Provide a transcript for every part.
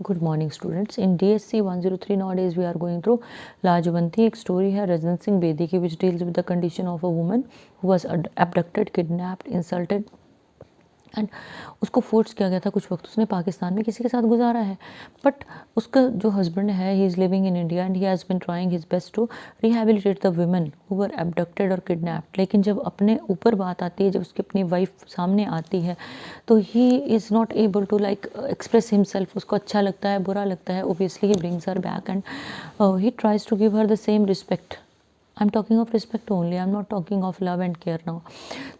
Good morning students. In DSC 103 nowadays we are going through Lajvanti. एक story है रजन सिंह बेदी की which deals with the condition of a woman who was abducted, kidnapped, insulted and उसको force किया गया था। कुछ वक्त उसने पाकिस्तान में किसी के साथ गुजारा है, बट उसका जो हस्बैंड है he is living in India and he has been trying his best to rehabilitate the women who were abducted और किडनैप्ड। लेकिन जब अपने ऊपर बात आती है, जब उसकी अपनी वाइफ सामने आती है, तो he is not able to like express himself. उसको अच्छा लगता है, बुरा लगता है, obviously he brings her back and he tries to give her the same respect. I am talking of respect only, I am not talking of love and care now.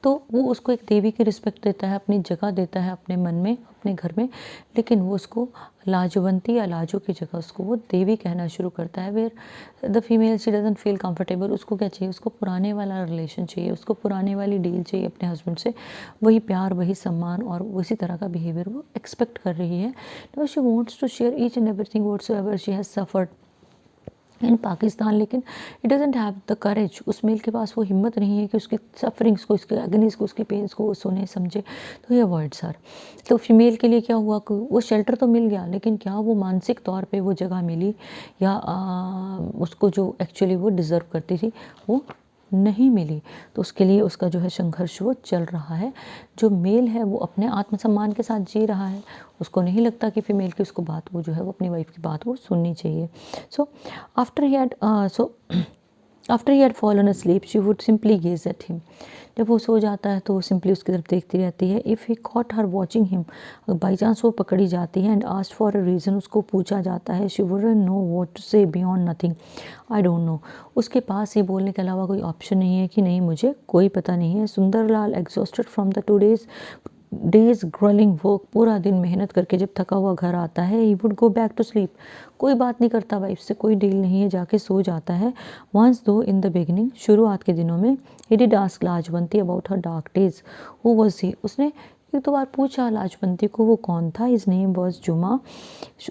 तो वो उसको एक देवी की रिस्पेक्ट देता है, अपनी जगह देता है अपने मन में, अपने घर में, लेकिन वो उसको लाजवंती या लाजो की जगह उसको वो देवी कहना शुरू करता है। Where the female she doesn't feel comfortable. उसको क्या चाहिए? उसको पुराने वाला रिलेशन चाहिए, उसको पुराने वाली डील चाहिए अपने हस्बैंड से, वही प्यार, वही सम्मान और उसी तरह का बिहेवियर वो एक्सपेक्ट कर रही है। No, she wants to share each and everything whatsoever she has suffered in Pakistan, लेकिन it doesn't have the courage. उस मेल के पास वो हिम्मत नहीं है कि उसकी सफरिंग्स को, उसके एगनीज को, उसके पेन्स को वो सुने समझे, तो ये अवॉइड्स हर। तो फीमेल के लिए क्या हुआ कि वो शेल्टर तो मिल गया, लेकिन क्या वो मानसिक तौर पे वो जगह मिली या उसको जो एक्चुअली वो डिज़र्व करती थी वो नहीं मिली। तो उसके लिए उसका जो है संघर्ष वो चल रहा है। जो मेल है वो अपने आत्मसम्मान के साथ जी रहा है, उसको नहीं लगता कि फीमेल की उसको बात वो जो है वो अपनी वाइफ की बात वो सुननी चाहिए। So after he had so after he had fallen asleep she would simply gauge at him. जब वो सो जाता है तो वो सिंपली उसकी तरफ देखती रहती है। If he caught her watching him, by chance वो पकड़ी जाती है and asked for a reason, उसको पूछा जाता है, she wouldn't know what to say beyond nothing, I don't know. उसके पास ये बोलने के अलावा कोई ऑप्शन नहीं है कि नहीं मुझे कोई पता नहीं है। Sundarlal exhausted from the 2 days growling work, पूरा दिन मेहनत करके जब थका हुआ घर आता है, he would go back to sleep. कोई बात नहीं करता वाइफ से, कोई डील नहीं है, जाके सो जाता है। वंस दो इन द बिगिनिंग, शुरुआत के दिनों में, he did ask Lajwanti about her dark days, who was he. उसने एक दो बार पूछा लाजवंती को वो कौन था। हिज नेम वॉज जुमा,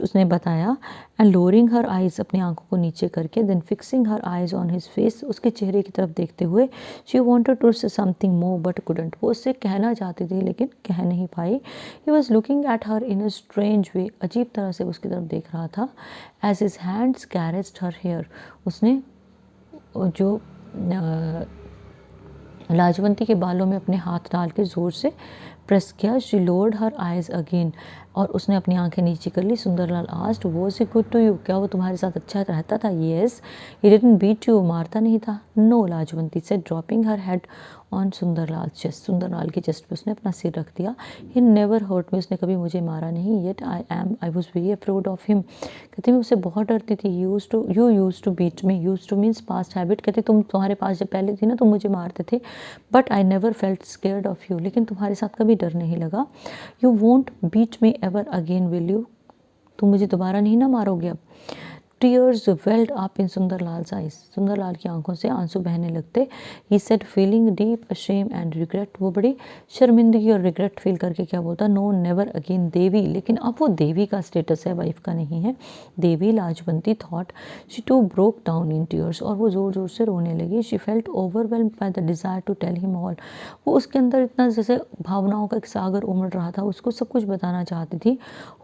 उसने बताया। एंड लोअरिंग हर आइज़, अपनी आंखों को नीचे करके, then fixing her eyes on his face, उसके चेहरे की तरफ देखते हुए, she wanted to say something more but couldn't, वो उससे कहना चाहती थी लेकिन कह नहीं पाई। He was looking at her in a strange way, अजीब तरह से उसकी तरफ देख रहा था। As his hands caressed her hair, उसने जो लाजवंती के बालों में अपने हाथ डाल के ज़ोर से प्रेस किया। She lowered her eyes again, और उसने अपनी आंखें नीचे कर ली। Sundarlal asked, was he good to you, क्या वो तुम्हारे साथ अच्छा रहता था? Yes. He didn't beat you, मारता नहीं था? No, Lajwanti said, dropping her head on Sundarlal chest, Sundarlal की चेस्ट पे उसने अपना सिर रख दिया। ही नेवर हर्ट मी, उसने कभी मुझे मारा नहीं। Yet I was very afraid of him, कहती मैं उससे बहुत डरती थी। You use to beat me, use to means past habit, कहती तुम्हारे पास जब पहले थी ना तुम मुझे मारते थे, but I never felt scared of you, लेकिन तुम्हारे साथ कभी डर नहीं लगा। You won't beat me ever again will you, तुम मुझे दोबारा नहीं ना मारोगे अब? Tears welled up in Sundarlal's eyes, Sundarlal की आंखों से आंसू बहने लगते। He said feeling deep shame and regret, वो बड़ी शर्मिंदगी और रिग्रेट फील करके क्या बोलता, नो नेवर अगेन देवी, लेकिन अब वो देवी का स्टेटस है, वाइफ का नहीं है। देवी, Lajwanti thought. She too broke down in tears, और वो ज़ोर ज़ोर से रोने लगी। She felt overwhelmed by the desire to tell him all, वो उसके अंदर इतना जैसे भावनाओं का एक सागर उमड़ रहा था, उसको सब कुछ बताना चाहती थी।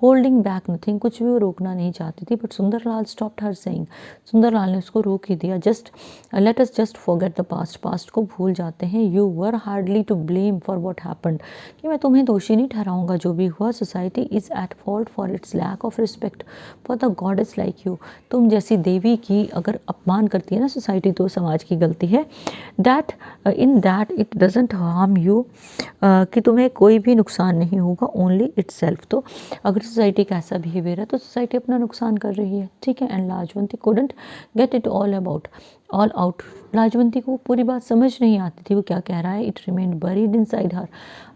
होल्डिंग बैक नथिंग, कुछ भी वो रोकना नहीं चाहती थी। But Sundarlal stopped her saying, Sundarlal ने उसको रोक ही दिया। Just let us just forget the past, past को भूल जाते हैं। You were hardly to blame for what happened, कि मैं तुम्हें दोषी नहीं ठहराऊंगा जो भी हुआ। Society is at fault for its lack of respect for the goddess like you, तुम जैसी देवी की अगर अपमान करती है ना सोसाइटी, तो समाज की गलती है। That in that it doesn't harm you, कि तुम्हें कोई भी नुकसान नहीं होगा, ओनली इट्स सेल्फ। तो अगर सोसाइटी का ऐसा बिहेवियर है तो सोसाइटी अपना नुकसान कर रही है, ठीक है। And Lajwanti couldn't get it all out, Lajwanti को पूरी बात समझ नहीं आती थी वो क्या कह रहा है। इट रिमेन्ड बरीड इनसाइड हर,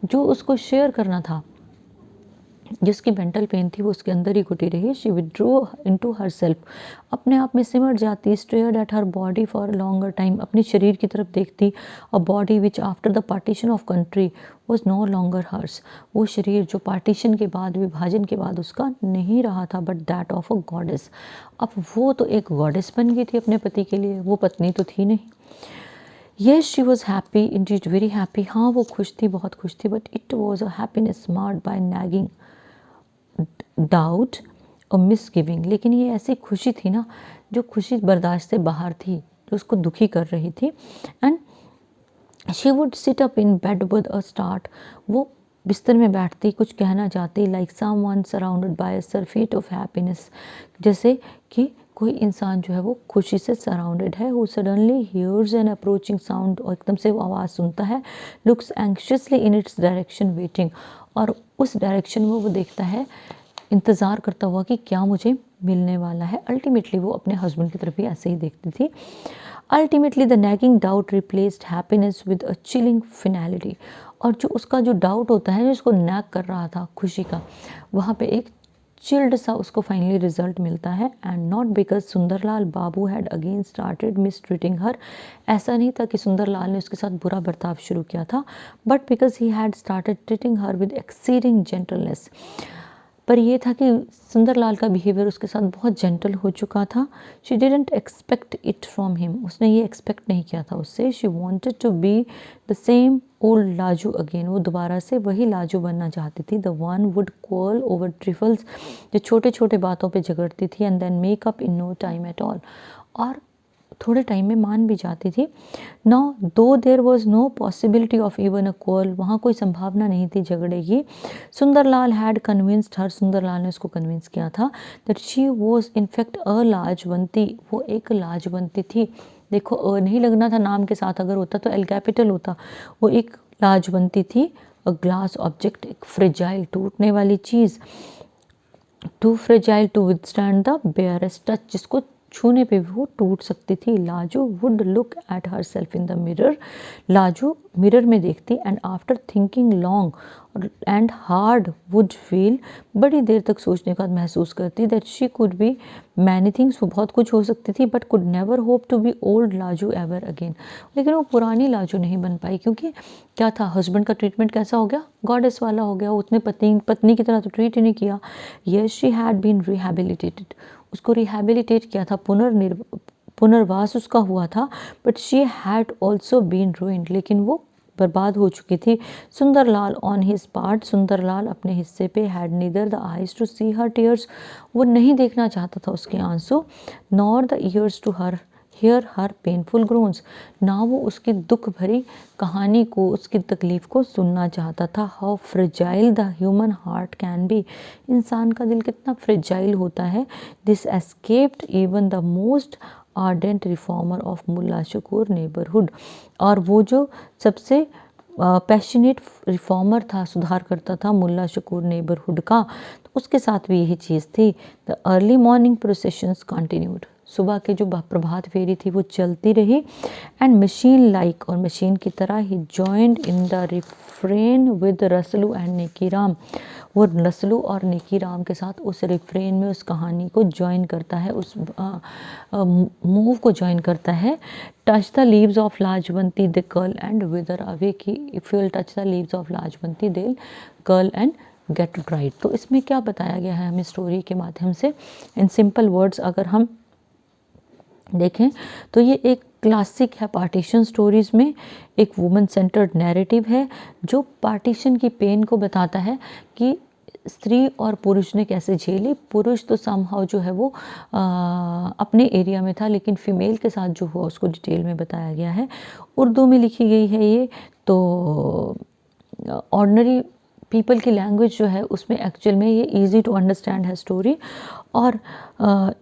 जो उसको शेयर करना था, जिसकी मेंटल पेन थी वो उसके अंदर ही घुटी रही। She withdrew into her self, अपने आप में सिमट जाती। Stared at her body for longer time, अपने शरीर की तरफ देखती। A body which after the partition of country was no longer hers, वो शरीर जो पार्टीशन के बाद, विभाजन के बाद उसका नहीं रहा था, but that of a goddess. अब वो तो एक गॉडेस बन गई थी अपने पति के लिए, वो पत्नी तो थी नहीं। Yes she was happy, indeed very happy, हाँ वो खुश थी, बहुत खुश थी। But it was a happiness marred by nagging doubt, और मिसगिविंग, लेकिन ये ऐसी खुशी थी ना जो खुशी बर्दाश्त से बाहर थी, जो उसको दुखी कर रही थी। And she would sit up in bed with a start, वो बिस्तर में बैठती, कुछ कहना चाहती, like someone surrounded by a surfeit of happiness, जैसे कि कोई इंसान जो है वो खुशी से सराउंडेड है। Who suddenly hears an approaching sound, और एकदम से वो आवाज़ सुनता है, looks anxiously in its direction waiting, और उस डायरेक्शन में वो देखता है, इंतज़ार करता हुआ कि क्या मुझे मिलने वाला है। अल्टीमेटली वो अपने हस्बैंड की तरफ भी ऐसे ही देखती थी। Ultimately the nagging doubt replaced happiness with a chilling finality, और जो उसका जो डाउट होता है, जो उसको नैग कर रहा था खुशी का, वहाँ पे एक चिल्ड सा उसको फाइनली रिजल्ट मिलता है। And not because Sundarlal babu had again started mistreating her, ऐसा नहीं था कि सुंदरलाल ने उसके साथ बुरा बर्ताव शुरू किया था, but because he had started treating her with exceeding gentleness, पर ये था कि सुंदरलाल का बिहेवियर उसके साथ बहुत जेंटल हो चुका था। She didn't expect it from him, उसने ये एक्सपेक्ट नहीं किया था उससे। She wanted to be the same old Laju again, वो दोबारा से वही लाजू बनना चाहती थी। The one would quarrel over trifles, जो छोटे छोटे बातों पे झगड़ती थी, and then make up in no time at all, और थोड़े टाइम में मान भी जाती थी। Now though there was no possibility of even a quarrel, वहाँ कोई संभावना नहीं थी झगड़े की। Sundarlal had convinced her, Sundarlal ने उसको कन्विंस किया था that she was in fact a Lajwanti, वो एक लाजवंती थी। देखो अ नहीं लगना था नाम के साथ, अगर होता तो एल कैपिटल होता। वो एक लाजवंती थी। अ ग्लास ऑब्जेक्ट, एक फ्रिजाइल, टूटने वाली चीज़, too fragile to withstand the barest touch, जिसको छूने पे भी वो टूट सकती थी। Laju would look at herself in the mirror, Laju mirror में देखती, and after thinking long and hard would feel, बड़ी देर तक सोचने के बाद महसूस करती that she could be many things, वो बहुत कुछ हो सकती थी, but could never hope to be old Laju ever again, लेकिन वो पुरानी लाजू नहीं बन पाई, क्योंकि क्या था, हस्बैंड का ट्रीटमेंट कैसा हो गया, गॉडेस वाला हो गया, उसने पत्नी की तरह तो ट्रीट ही नहीं किया। Yes she had been rehabilitated, उसको रिहैबिलिटेट किया था, पुनर्वास उसका हुआ था, but she had also been ruined, लेकिन वो बर्बाद हो चुकी थी। Sundarlal on his part, Sundarlal अपने हिस्से पे, had neither the eyes to see her tears, वो नहीं देखना चाहता था उसके आंसू, nor the ears to her hear her painful groans, ना वो उसकी दुख भरी कहानी को, उसकी तकलीफ़ को सुनना चाहता था। How fragile the human heart can be, इंसान का दिल कितना फ्रिजाइल होता है। This escaped even the most ardent reformer of Mulla Shakur neighbourhood, और वो जो सबसे पैशनेट रिफॉर्मर था, सुधार करता था मुल्ला शकूर नेबरहुड का, तो उसके साथ भी यही चीज़ थी। The early morning processions continued, सुबह के जो प्रभात फेरी थी वो चलती रही। एंड मशीन लाइक, और मशीन की तरह ही joined in the refrain with Rasalu and Neki Ram, वो रसलू और नेकी राम के साथ उस रिफ्रेन में उस कहानी को ज्वाइन करता है, उस मूव को ज्वाइन करता है। Touch the leaves of Lajwanti they curl and wither away, की if you will touch the leaves of Lajwanti they curl and get dried. तो इसमें क्या बताया गया है हमें स्टोरी के माध्यम से, इन सिंपल वर्ड्स अगर हम देखें तो ये एक क्लासिक है पार्टीशन स्टोरीज़ में, एक वुमेन सेंटर्ड नैरेटिव है जो पार्टीशन की पेन को बताता है कि स्त्री और पुरुष ने कैसे झेली। पुरुष तो समहाउ जो है वो अपने एरिया में था, लेकिन फीमेल के साथ जो हुआ उसको डिटेल में बताया गया है। उर्दू में लिखी गई है ये, तो ऑर्डनरी पीपल की लैंग्वेज जो है उसमें एक्चुअल में ये इजी टू अंडरस्टैंड है स्टोरी। और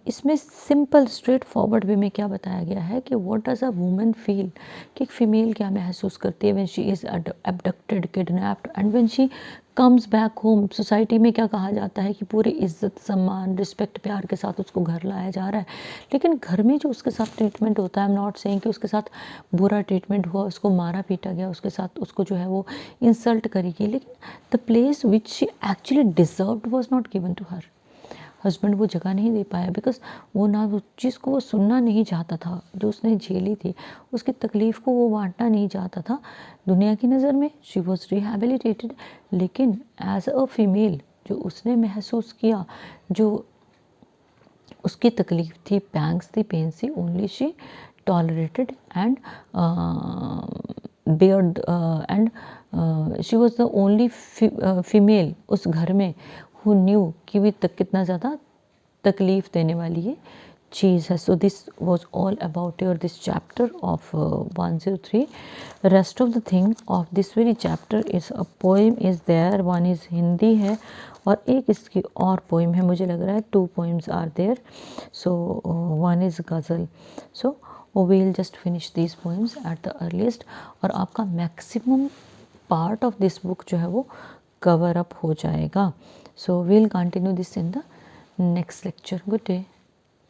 इसमें सिंपल स्ट्रेट फॉरवर्ड वे में क्या बताया गया है कि what does a woman feel, कि एक फ़ीमेल क्या महसूस करती है when she is abducted, kidnapped, and when she comes back home. Society में क्या कहा जाता है कि पूरी इज्जत, सम्मान, रिस्पेक्ट, प्यार के साथ उसको घर लाया जा रहा है, लेकिन घर में जो उसके साथ ट्रीटमेंट होता है, आई एम नॉट सेइंग कि उसके साथ बुरा ट्रीटमेंट हुआ, उसको मारा पीटा गया, उसके साथ उसको जो है वो इंसल्ट करी गई, लेकिन the place which she actually deserved was not given to her. Husband वो जगह नहीं दे पाया, बिकॉज वो ना उस चीज़ को वो सुनना नहीं चाहता था जो उसने झेली थी, उसकी तकलीफ़ को वो बांटना नहीं चाहता था। दुनिया की नज़र में शी वॉज रिहैबिलिटेटेड, लेकिन एज अ फीमेल जो उसने महसूस किया, जो उसकी तकलीफ़ थी, पैंग्स थी, पेन थी, only she tolerated and Baird, and she was the only female उस घर में हु न्यू कि भी तक कितना ज़्यादा तकलीफ़ देने वाली ये चीज़ है. So this was all about your this chapter of 103. Rest of the thing of this very chapter is a poem is there. One is Hindi है और एक इसकी और पोइम है. मुझे लग रहा है 2 poems are there. So one is ghazal. So we'll just finish these poems at the earliest. और आपका maximum part of this book जो है वो cover up हो जाएगा. So we'll continue this in the next lecture. Good day.